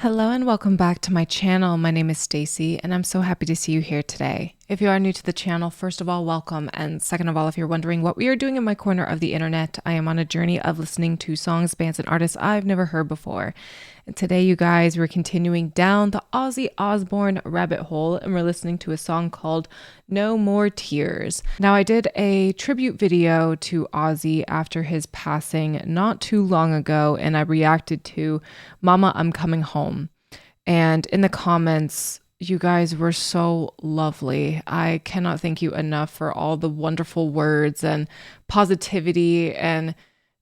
Hello and welcome back to my channel. My name is Stacy and I'm so happy to see you here today. If you are new to the channel, first of all, welcome. And second of all, if you're wondering what we are doing in my corner of the internet, I am on a journey of listening to songs, bands, and artists I've never heard before. And today, you guys, we're continuing down the Ozzy Osbourne rabbit hole and we're listening to a song called No More Tears. Now, I did a tribute video to Ozzy after his passing not too long ago, and I reacted to Mama, I'm Coming Home. And in the comments, you guys were so lovely. I cannot thank you enough for all the wonderful words and positivity and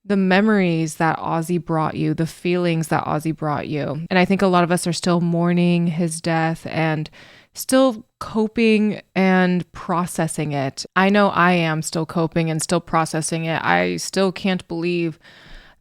the memories that Ozzy brought you, the feelings that Ozzy brought you. And I think a lot of us are still mourning his death and still coping and processing it. I know I am still coping and still processing it. I still can't believe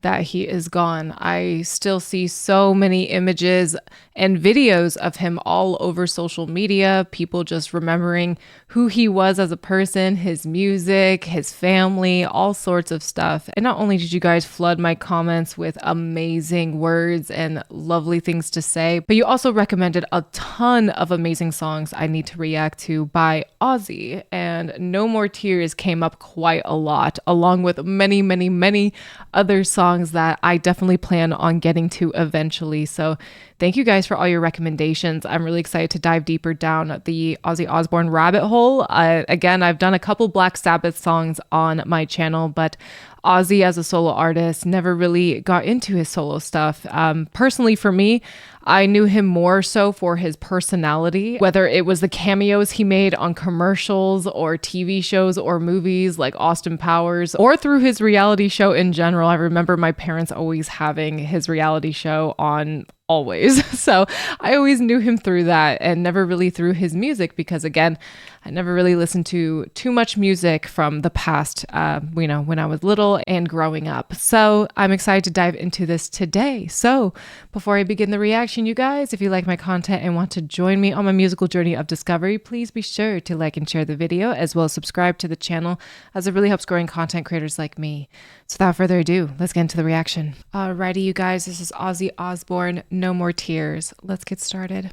that he is gone. I still see so many images and videos of him all over social media, people just remembering who he was as a person, his music, his family, all sorts of stuff. And not only did you guys flood my comments with amazing words and lovely things to say, but you also recommended a ton of amazing songs I need to react to by Ozzy. And No More Tears came up quite a lot, along with many other songs that I definitely plan on getting to eventually. So thank you guys for all your recommendations. I'm really excited to dive deeper down the Ozzy Osbourne rabbit hole. Again, I've done a couple Black Sabbath songs on my channel, but Ozzy as a solo artist never really got into his solo stuff. Personally, for me, I knew him more so for his personality, whether it was the cameos he made on commercials or TV shows or movies like Austin Powers, or through his reality show in general. I remember my parents always having his reality show on always. So I always knew him through that and never really through his music because, again, I never really listened to too much music from the past, when I was little and growing up. So I'm excited to dive into this today. So before I begin the reaction, you guys, if you like my content and want to join me on my musical journey of discovery, please be sure to like and share the video, as well as subscribe to the channel, as it really helps growing content creators like me. So without further ado, let's get into the reaction. Alrighty, you guys, this is Ozzy Osbourne, No More Tears. Let's get started.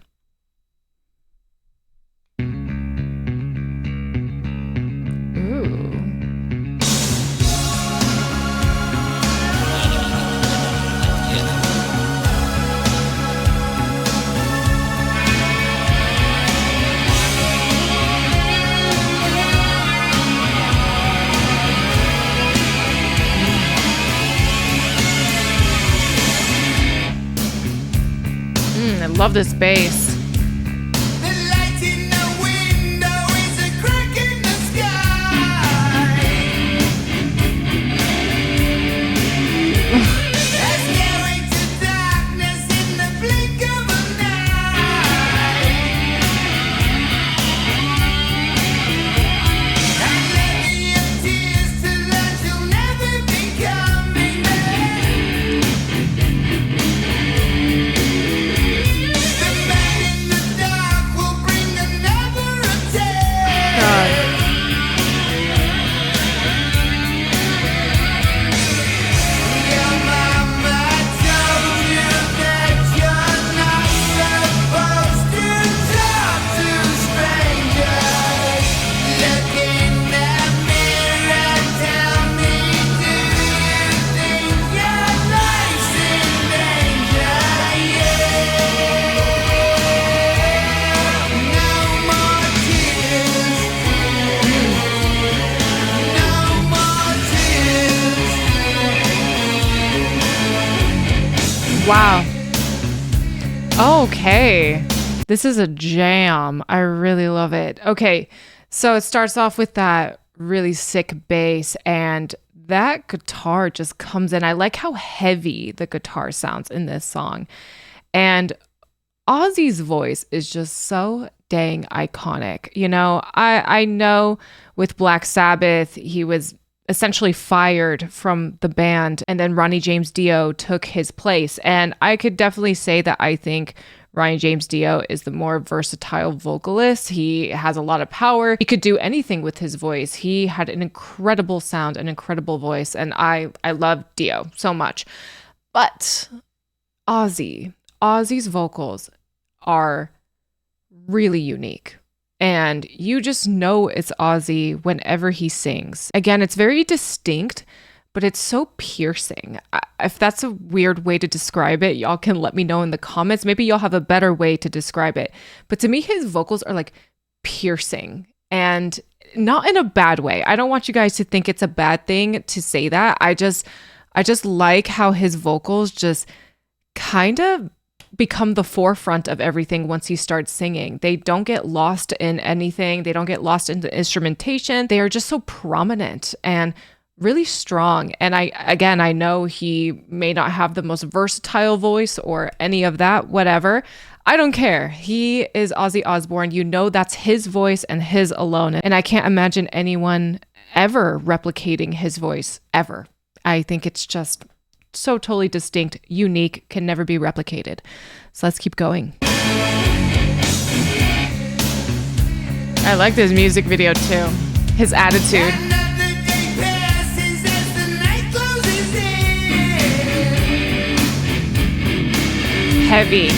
Ooh. I love this bass. Wow. Okay. This is a jam. I really love it. Okay. So it starts off with that really sick bass and that guitar just comes in. I like how heavy the guitar sounds in this song. And Ozzy's voice is just so dang iconic. I know with Black Sabbath, he was essentially fired from the band, and then Ronnie James Dio took his place. And I could definitely say that I think Ronnie James Dio is the more versatile vocalist. He has a lot of power. He could do anything with his voice. He had an incredible sound, an incredible voice, and I love Dio so much. But Ozzy Ozzy's vocals are really unique. And you just know it's Ozzy whenever he sings. Again, it's very distinct, but it's so piercing. If that's a weird way to describe it, y'all can let me know in the comments. Maybe y'all have a better way to describe it. But to me, his vocals are like piercing, and not in a bad way. I don't want you guys to think it's a bad thing to say that. I just like how his vocals just kind of become the forefront of everything once he starts singing. They don't get lost in anything. They don't get lost in the instrumentation. They are just so prominent and really strong. And I know he may not have the most versatile voice or any of that, whatever. I don't care. He is Ozzy Osbourne. You know that's his voice and his alone. And I can't imagine anyone ever replicating his voice, ever. I think it's just so totally distinct, unique, can never be replicated. So let's keep going. I like this music video too. His attitude. Heavy.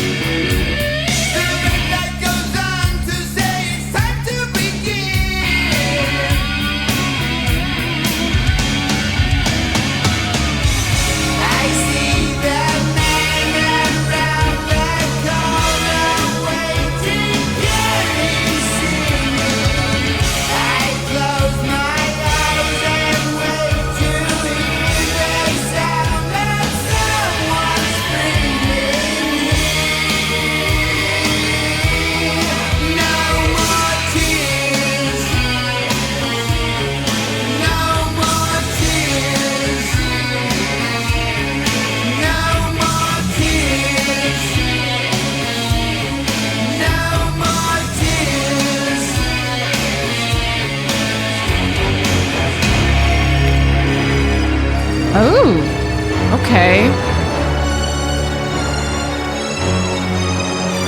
Oh, okay.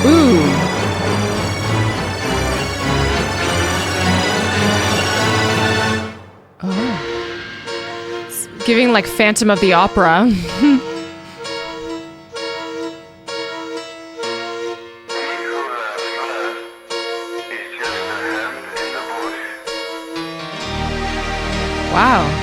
Ooh. Oh. It's giving like Phantom of the Opera. Wow.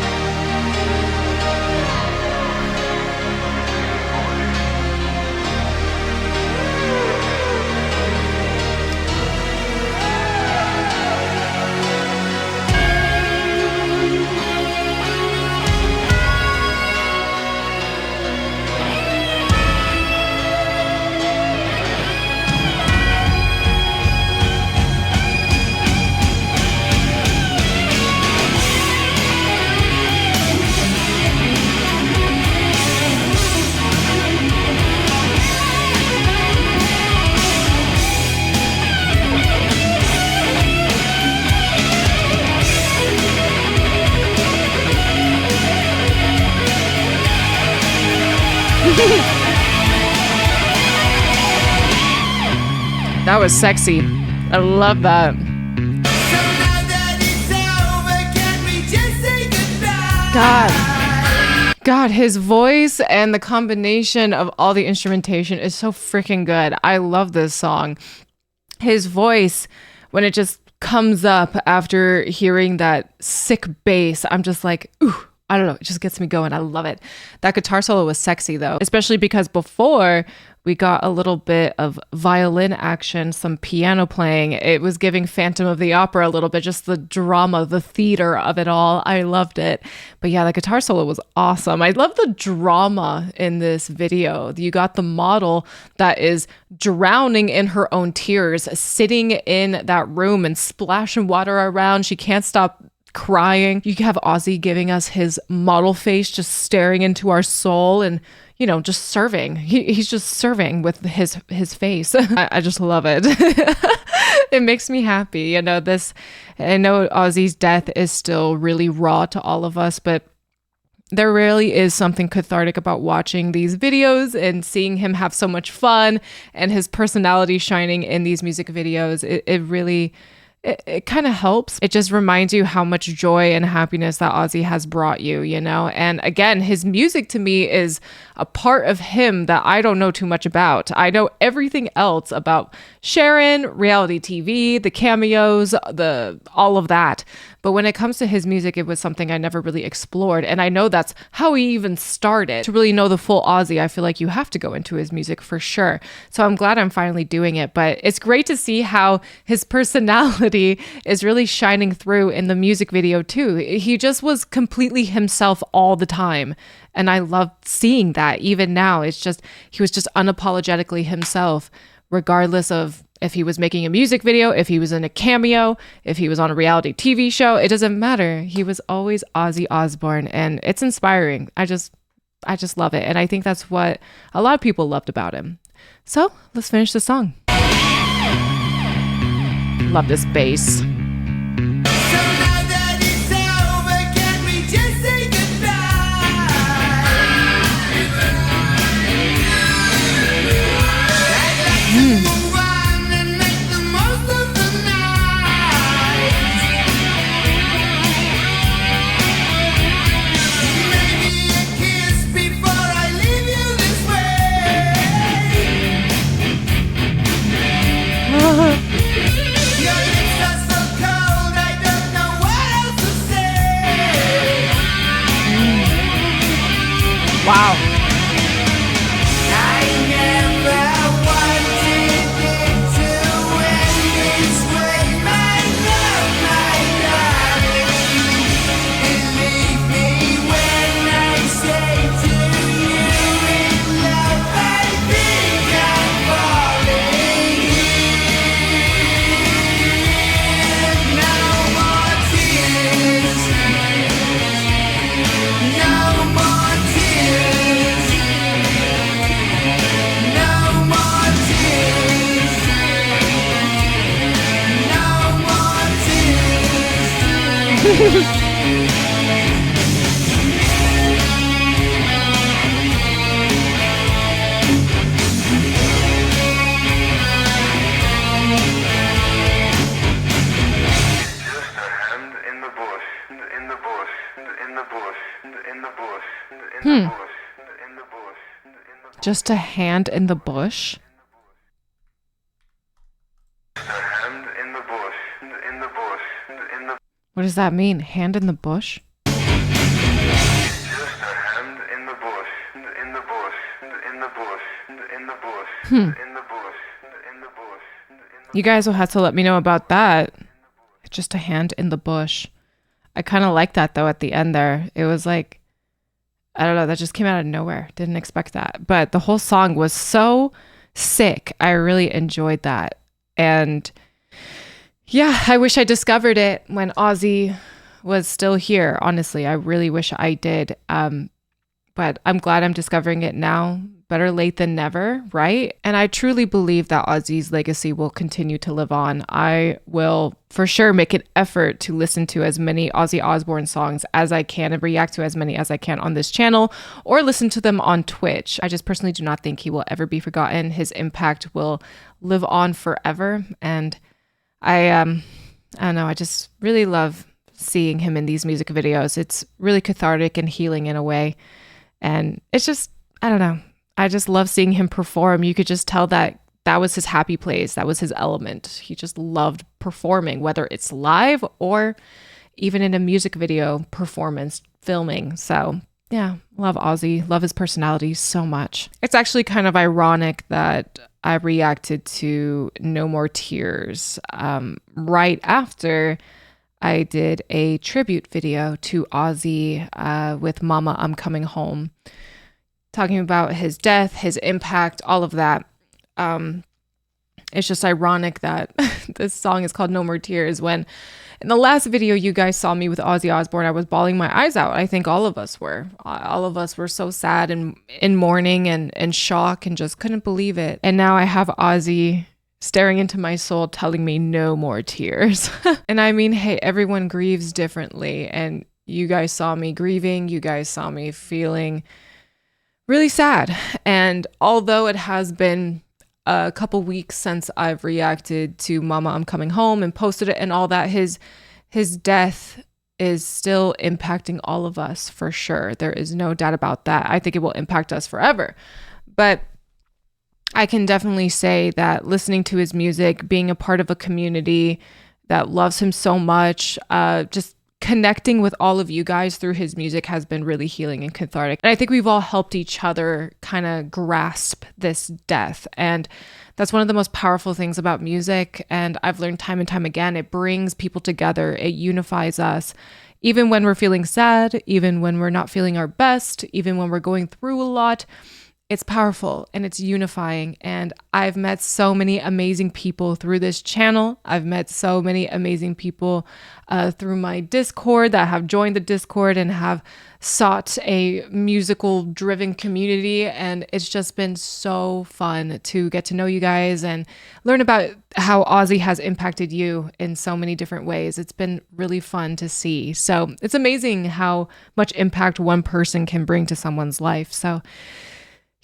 That was sexy. I love that. God, his voice and the combination of all the instrumentation is so freaking good. I love this song. His voice, when it just comes up after hearing that sick bass, I'm just like, ooh. I don't know, it just gets me going. I love it. That guitar solo was sexy though, especially because before we got a little bit of violin action, some piano playing. It was giving Phantom of the Opera a little bit, just the drama, the theater of it all. I loved it. But yeah, the guitar solo was awesome. I love the drama in this video. You got the model that is drowning in her own tears, sitting in that room and splashing water around. She can't stop crying. You have Ozzy giving us his model face, just staring into our soul and, you know, just serving. He's just serving with his face. I just love it. It makes me happy. You know, I know Ozzy's death is still really raw to all of us, but there really is something cathartic about watching these videos and seeing him have so much fun and his personality shining in these music videos. It really it kind of helps. It just reminds you how much joy and happiness that Ozzy has brought you, you know? And again, his music to me is a part of him that I don't know too much about. I know everything else about Sharon, reality TV, the cameos, all of that. But when it comes to his music, it was something I never really explored. And I know that's how he even started. To really know the full Ozzy, I feel like you have to go into his music for sure. So I'm glad I'm finally doing it. But it's great to see how his personality is really shining through in the music video too. He just was completely himself all the time. And I loved seeing that even now. It's just, he was just unapologetically himself, regardless of if he was making a music video, if he was in a cameo, if he was on a reality TV show, it doesn't matter. He was always Ozzy Osbourne, and it's inspiring. I just love it. And I think that's what a lot of people loved about him. So let's finish the song. Love this bass. Wow. Just a hand in the bush. What does that mean? Hand in the bush? Just a hand in the bush, in the bush, in the bush, in the bush, in the bush, in the bush. You guys will have to let me know about that. Just a hand in the bush. I kind of like that though at the end there. It was like, I don't know, that just came out of nowhere. Didn't expect that. But the whole song was so sick. I really enjoyed that. And yeah, I wish I discovered it when Ozzy was still here. Honestly, I really wish I did. But I'm glad I'm discovering it now. Better late than never, right? And I truly believe that Ozzy's legacy will continue to live on. I will for sure make an effort to listen to as many Ozzy Osbourne songs as I can and react to as many as I can on this channel or listen to them on Twitch. I just personally do not think he will ever be forgotten. His impact will live on forever. And I don't know, I just really love seeing him in these music videos. It's really cathartic and healing in a way. And it's just, I don't know. I just love seeing him perform. You could just tell that that was his happy place. That was his element. He just loved performing, whether it's live or even in a music video performance filming. So yeah, love Ozzy, love his personality so much. It's actually kind of ironic that I reacted to No More Tears right after I did a tribute video to Ozzy with Mama, I'm Coming Home, talking about his death, his impact, all of that. It's just ironic that this song is called No More Tears when in the last video you guys saw me with Ozzy Osbourne, I was bawling my eyes out. I think all of us were. All of us were so sad and in mourning and shock and just couldn't believe it. And now I have Ozzy staring into my soul telling me no more tears. And I mean, hey, everyone grieves differently. And you guys saw me grieving. You guys saw me feeling really sad. And although it has been a couple weeks since I've reacted to Mama, I'm Coming Home and posted it and all that. His death is still impacting all of us for sure. There is no doubt about that. I think it will impact us forever. But I can definitely say that listening to his music, being a part of a community that loves him so much, just connecting with all of you guys through his music has been really healing and cathartic. And I think we've all helped each other kind of grasp this death. And that's one of the most powerful things about music. And I've learned time and time again, it brings people together. It unifies us. Even when we're feeling sad, even when we're not feeling our best, even when we're going through a lot, it's powerful and it's unifying. And I've met so many amazing people through this channel. I've met so many amazing people through my Discord that have joined the Discord and have sought a musical driven community. And it's just been so fun to get to know you guys and learn about how Ozzy has impacted you in so many different ways. It's been really fun to see. So it's amazing how much impact one person can bring to someone's life. So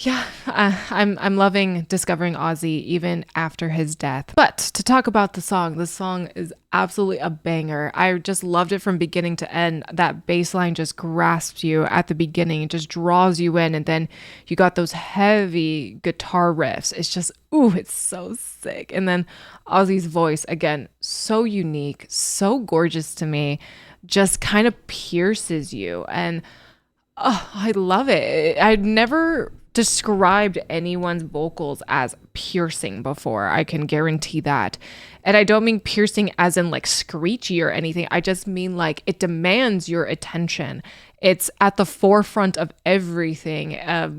yeah, I'm loving discovering Ozzy even after his death. But to talk about the song is absolutely a banger. I just loved it from beginning to end. That bass line just grasps you at the beginning. It just draws you in. And then you got those heavy guitar riffs. It's just, ooh, it's so sick. And then Ozzy's voice, again, so unique, so gorgeous to me, just kind of pierces you. And oh, I love it. I'd never described anyone's vocals as piercing before. I can guarantee that. And I don't mean piercing as in like screechy or anything. I just mean like it demands your attention. It's at the forefront of everything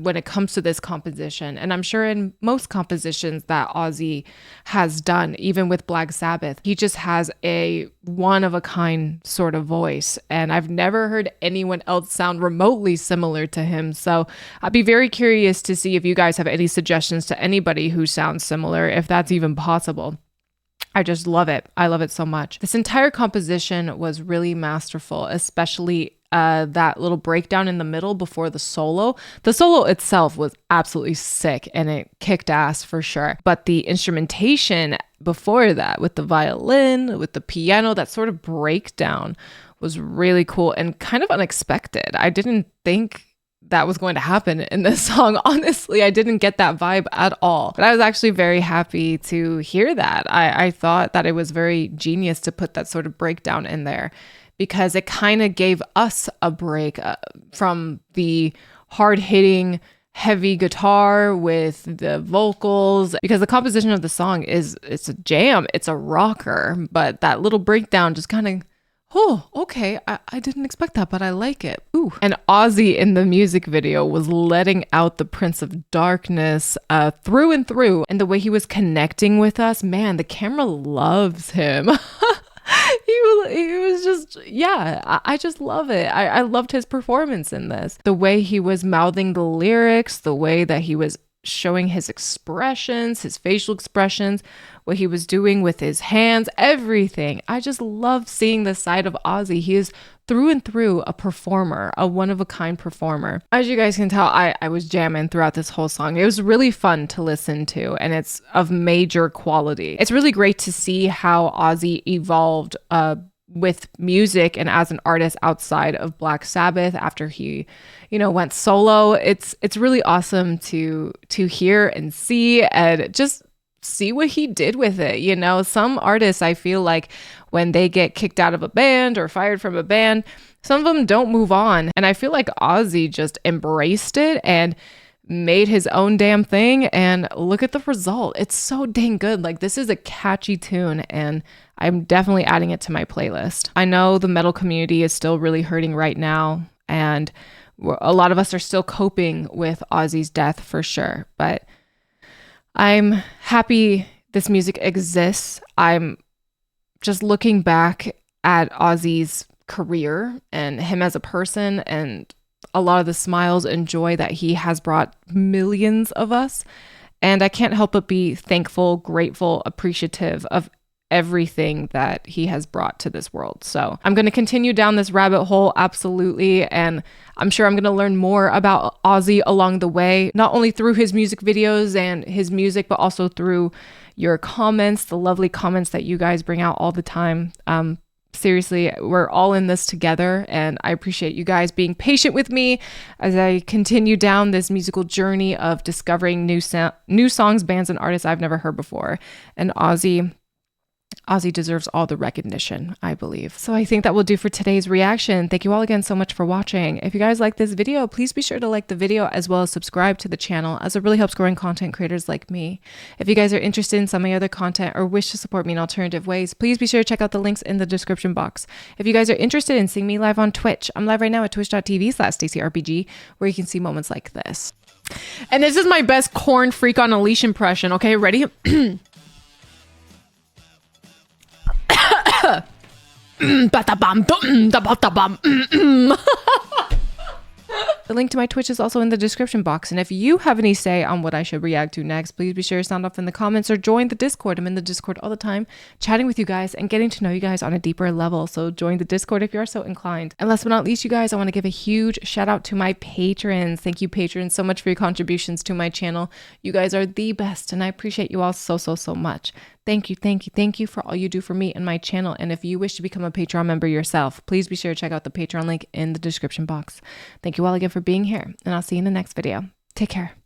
when it comes to this composition. And I'm sure in most compositions that Ozzy has done, even with Black Sabbath, he just has a one-of-a-kind sort of voice. And I've never heard anyone else sound remotely similar to him. So I'd be very curious to see if you guys have any suggestions to anybody who sounds similar, if that's even possible. I just love it. I love it so much. This entire composition was really masterful, especially that little breakdown in the middle before the solo. The solo itself was absolutely sick and it kicked ass for sure. But the instrumentation before that with the violin, with the piano, that sort of breakdown was really cool and kind of unexpected. I didn't think that was going to happen in this song. Honestly, I didn't get that vibe at all. But I was actually very happy to hear that. I thought that it was very genius to put that sort of breakdown in there because it kind of gave us a break from the hard-hitting heavy guitar with the vocals, because the composition of the song it's a jam, it's a rocker, but that little breakdown just kind of, oh, okay, I didn't expect that, but I like it. Ooh. And Ozzy in the music video was letting out the Prince of Darkness through and through. And the way he was connecting with us, man, the camera loves him. He was just, yeah, I just love it. I loved his performance in this. The way he was mouthing the lyrics, the way that he was showing his expressions, his facial expressions, what he was doing with his hands, everything. I just love seeing the side of Ozzy. He is through and through a performer, a one-of-a-kind performer. As you guys can tell, I was jamming throughout this whole song. It was really fun to listen to, and it's of major quality. It's really great to see how Ozzy evolved with music and as an artist outside of Black Sabbath after he, went solo. It's really awesome to hear and see and just see what he did with it. Some artists, I feel like when they get kicked out of a band or fired from a band, some of them don't move on. And I feel like Ozzy just embraced it and made his own damn thing, and look at the result. It's so dang good. Like, this is a catchy tune, and I'm definitely adding it to my playlist. I know the metal community is still really hurting right now, and a lot of us are still coping with Ozzy's death for sure, but I'm happy this music exists. I'm just looking back at Ozzy's career and him as a person and a lot of the smiles and joy that he has brought millions of us. And I can't help but be thankful, grateful, appreciative of everything that he has brought to this world. So I'm going to continue down this rabbit hole, absolutely. And I'm sure I'm going to learn more about Ozzy along the way, not only through his music videos and his music, but also through your comments, the lovely comments that you guys bring out all the time. Seriously, we're all in this together, and I appreciate you guys being patient with me as I continue down this musical journey of discovering new songs, bands, and artists I've never heard before. And Ozzy deserves all the recognition, I believe. So I think that will do for today's reaction. Thank you all again so much for watching. If you guys like this video, please be sure to like the video as well as subscribe to the channel, as it really helps growing content creators like me. If you guys are interested in some of my other content or wish to support me in alternative ways, please be sure to check out the links in the description box. If you guys are interested in seeing me live on Twitch, I'm live right now at twitch.tv/StaceyRPG, where you can see moments like this. And this is my best corn freak on a leash impression. Okay, ready? The link to my Twitch is also in the description box, and if you have any say on what I should react to next, please be sure to sound off in the comments or join the Discord. I'm in the Discord all the time, chatting with you guys and getting to know you guys on a deeper level, so join the Discord if you are so inclined. And last but not least, you guys, I want to give a huge shout out to my patrons. Thank you, patrons, so much for your contributions to my channel. You guys are the best, and I appreciate you all so much. Thank you for all you do for me and my channel. And if you wish to become a Patreon member yourself, please be sure to check out the Patreon link in the description box. Thank you all again for being here, and I'll see you in the next video. Take care.